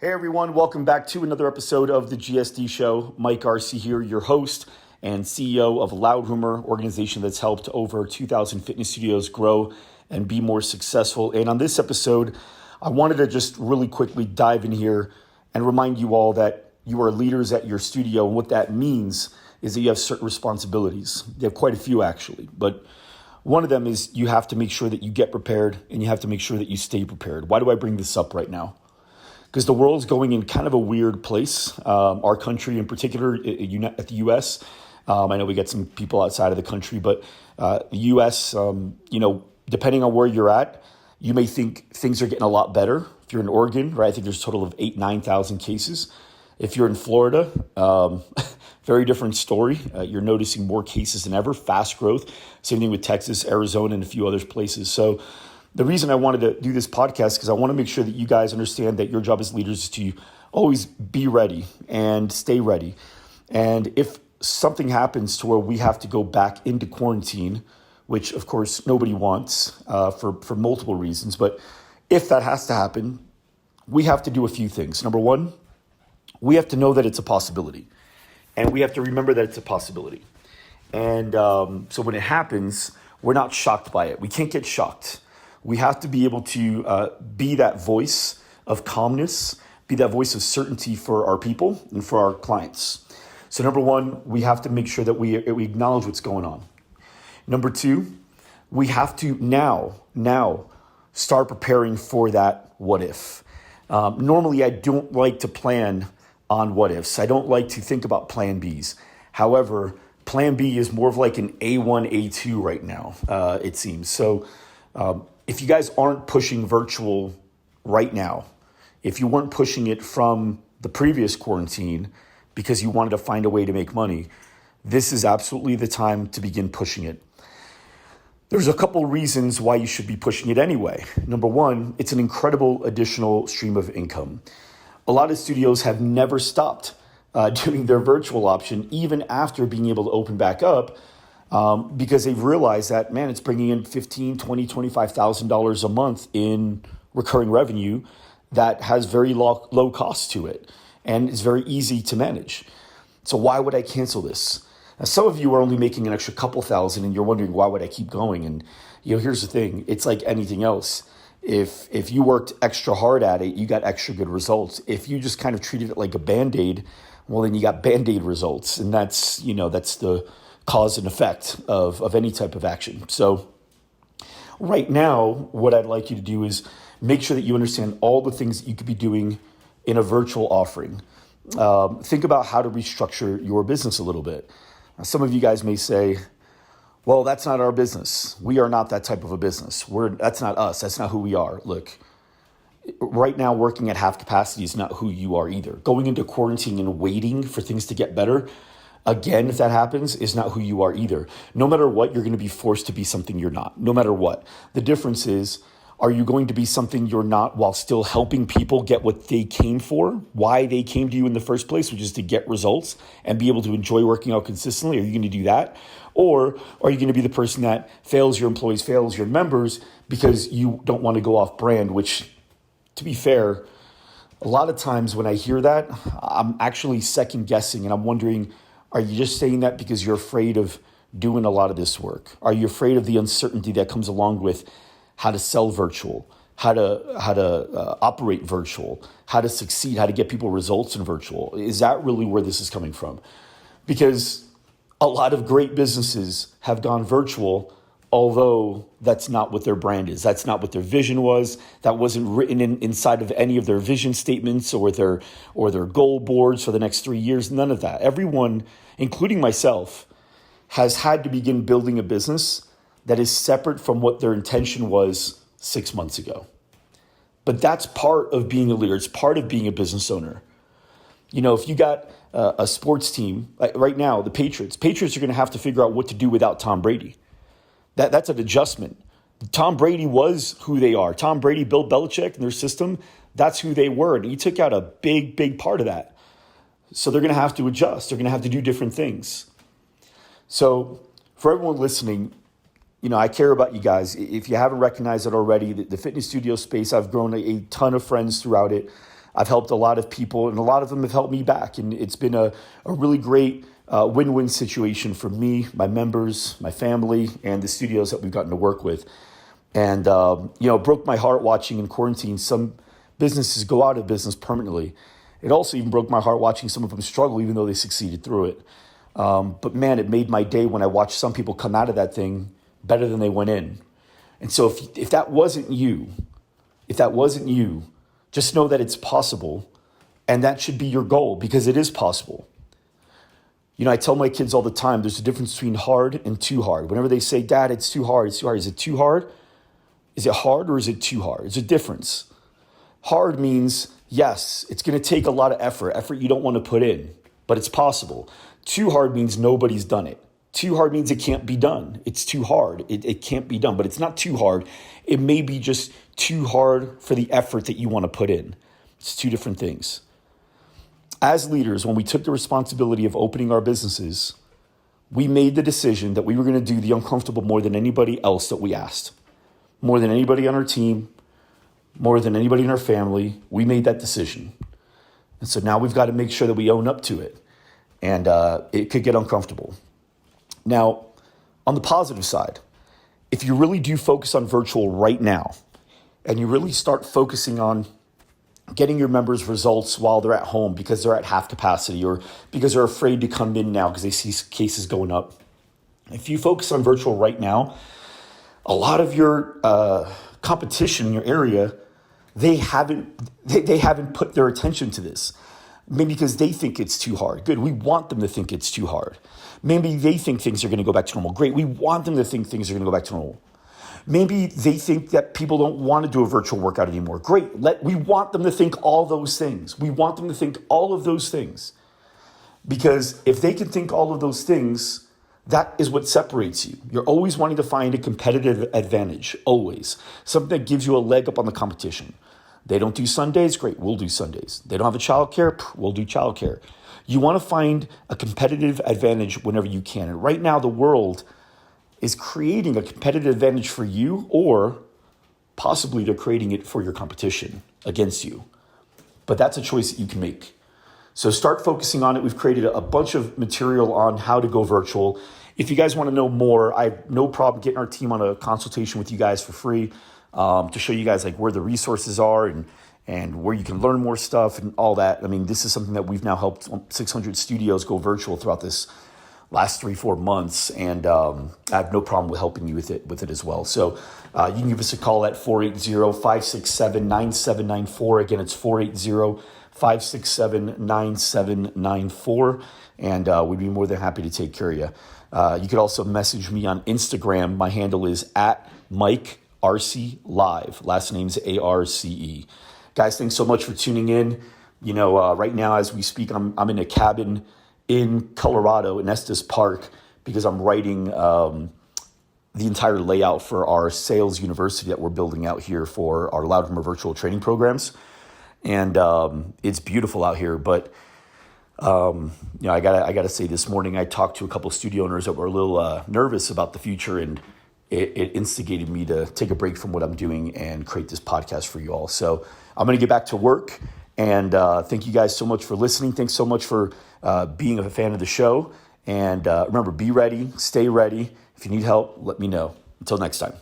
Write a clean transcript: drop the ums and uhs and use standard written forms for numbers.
Hey everyone, welcome back to another episode of the GSD show. Mike Arce here, your host and CEO of Loud Rumor, organization that's helped over 2,000 fitness studios grow and be more successful. And on this episode, I wanted to just really quickly dive in here and remind you all that you are leaders at your studio. And what that means is that you have certain responsibilities. You have quite a few actually, but one of them is you have to make sure that you get prepared and you have to make sure that you stay prepared. Why do I bring this up right now? Because the world's going in kind of a weird place. Our country in particular, at the U.S., I know we got some people outside of the country, but the U.S., depending on where you're at, you may think things are getting a lot better. If you're in Oregon, right, I think there's a total of 9,000 cases. If you're in Florida, very different story. You're noticing more cases than ever, fast growth. Same thing with Texas, Arizona, and a few other places. So the reason I wanted to do this podcast is because I want to make sure that you guys understand that your job as leaders is to always be ready and stay ready. And if something happens to where we have to go back into quarantine, which of course nobody wants for multiple reasons, but if that has to happen, we have to do a few things. Number one, we have to know that it's a possibility. And we have to remember that it's a possibility. And so when it happens, we're not shocked by it. We can't get shocked. We have to be able to be that voice of calmness, be that voice of certainty for our people and for our clients. So number one, we have to make sure that we acknowledge what's going on. Number two, we have to now start preparing for that what if. Normally, I don't like to plan on what ifs. I don't like to think about plan Bs. However, plan B is more of like an A1, A2 right now, it seems. So if you guys aren't pushing virtual right now, if you weren't pushing it from the previous quarantine because you wanted to find a way to make money, this is absolutely the time to begin pushing it. There's a couple reasons why you should be pushing it anyway. Number one, it's an incredible additional stream of income. A lot of studios have never stopped doing their virtual option, even after being able to open back up, because they've realized that, man, it's bringing in $15,000, $20,000, $25,000 a month in recurring revenue that has very low cost to it and is very easy to manage. So why would I cancel this? Now, some of you are only making an extra couple thousand and you're wondering, why would I keep going? And here's the thing. It's like anything else. If you worked extra hard at it, you got extra good results. If you just kind of treated it like a Band-Aid, well, then you got Band-Aid results. And that's the cause and effect of any type of action. So right now, what I'd like you to do is make sure that you understand all the things that you could be doing in a virtual offering. Think about how to restructure your business a little bit. Now, some of you guys may say, well, that's not our business. We are not that type of a business. That's not us. That's not who we are. Look, right now, working at half capacity is not who you are either. Going into quarantine and waiting for things to get better, again, if that happens, is not who you are either. No matter what, you're going to be forced to be something you're not, no matter what. The difference is, are you going to be something you're not while still helping people get what they came for, why they came to you in the first place, which is to get results and be able to enjoy working out consistently? Are you going to do that? Or are you going to be the person that fails your employees, fails your members because you don't want to go off brand, which, to be fair, a lot of times when I hear that, I'm actually second guessing and I'm wondering, are you just saying that because you're afraid of doing a lot of this work? Are you afraid of the uncertainty that comes along with how to sell virtual, how to operate virtual, how to succeed, how to get people results in virtual? Is that really where this is coming from? Because a lot of great businesses have gone virtual, although that's not what their brand is. That's not what their vision was. That wasn't written inside of any of their vision statements or their goal boards for the next 3 years. None of that. Everyone, including myself, has had to begin building a business that is separate from what their intention was 6 months ago. But that's part of being a leader. It's part of being a business owner. If you got a sports team, like right now, the Patriots are going to have to figure out what to do without Tom Brady. That's an adjustment. Tom Brady was who they are. Tom Brady, Bill Belichick, and their system, that's who they were. And he took out a big, big part of that. So they're going to have to adjust. They're going to have to do different things. So for everyone listening, I care about you guys. If you haven't recognized it already, the fitness studio space, I've grown a ton of friends throughout it. I've helped a lot of people, and a lot of them have helped me back. And it's been a really great win-win situation for me, my members, my family, and the studios that we've gotten to work with. And, it broke my heart watching in quarantine some businesses go out of business permanently. It also even broke my heart watching some of them struggle, even though they succeeded through it. But man, it made my day when I watched some people come out of that thing better than they went in. And so if that wasn't you, just know that it's possible, and that should be your goal, because it is possible. I tell my kids all the time, there's a difference between hard and too hard. Whenever they say, Dad, it's too hard, Is it too hard? Is it hard or is it too hard? There's a difference. Hard means, yes, it's going to take a lot of effort you don't want to put in, but it's possible. Too hard means nobody's done it. Too hard means it can't be done. It's too hard. It can't be done, but it's not too hard. It may be just too hard for the effort that you want to put in. It's two different things. As leaders, when we took the responsibility of opening our businesses, we made the decision that we were going to do the uncomfortable more than anybody else that we asked. More than anybody on our team, more than anybody in our family, we made that decision. And so now we've got to make sure that we own up to it. And it could get uncomfortable. Now, on the positive side, if you really do focus on virtual right now, and you really start focusing on getting your members results while they're at home because they're at half capacity, or because they're afraid to come in now because they see cases going up. If you focus on virtual right now, a lot of your competition in your area, they haven't put their attention to this. Maybe because they think it's too hard. Good. We want them to think it's too hard. Maybe they think things are going to go back to normal. Great. We want them to think things are going to go back to normal. Maybe they think that people don't want to do a virtual workout anymore. Great. We want them to think all those things. We want them to think all of those things. Because if they can think all of those things, that is what separates you. You're always wanting to find a competitive advantage, always. Something that gives you a leg up on the competition. They don't do Sundays? Great, we'll do Sundays. They don't have a childcare? We'll do childcare. You want to find a competitive advantage whenever you can. And right now, the world is creating a competitive advantage for you, or possibly they're creating it for your competition against you. But that's a choice that you can make. So start focusing on it. We've created a bunch of material on how to go virtual. If you guys want to know more, I have no problem getting our team on a consultation with you guys for free. To show you guys like where the resources are and where you can learn more stuff and all that. I mean, this is something that we've now helped 600 studios go virtual throughout this last 3-4 months. And I have no problem with helping you with it as well. So you can give us a call at 480-567-9794. Again, it's 480-567-9794. And we'd be more than happy to take care of you. You could also message me on Instagram. My handle is @MikeRC Live. Last name's ARCE. Guys, thanks so much for tuning in. Right now as we speak, I'm in a cabin in Colorado in Estes Park because I'm writing the entire layout for our sales university that we're building out here for our Loud Humor virtual training programs. And it's beautiful out here, but I gotta say, this morning I talked to a couple of studio owners that were a little nervous about the future, and it instigated me to take a break from what I'm doing and create this podcast for you all. So I'm going to get back to work, and thank you guys so much for listening. Thanks so much for being a fan of the show. And remember, be ready, stay ready. If you need help, let me know. Until next time.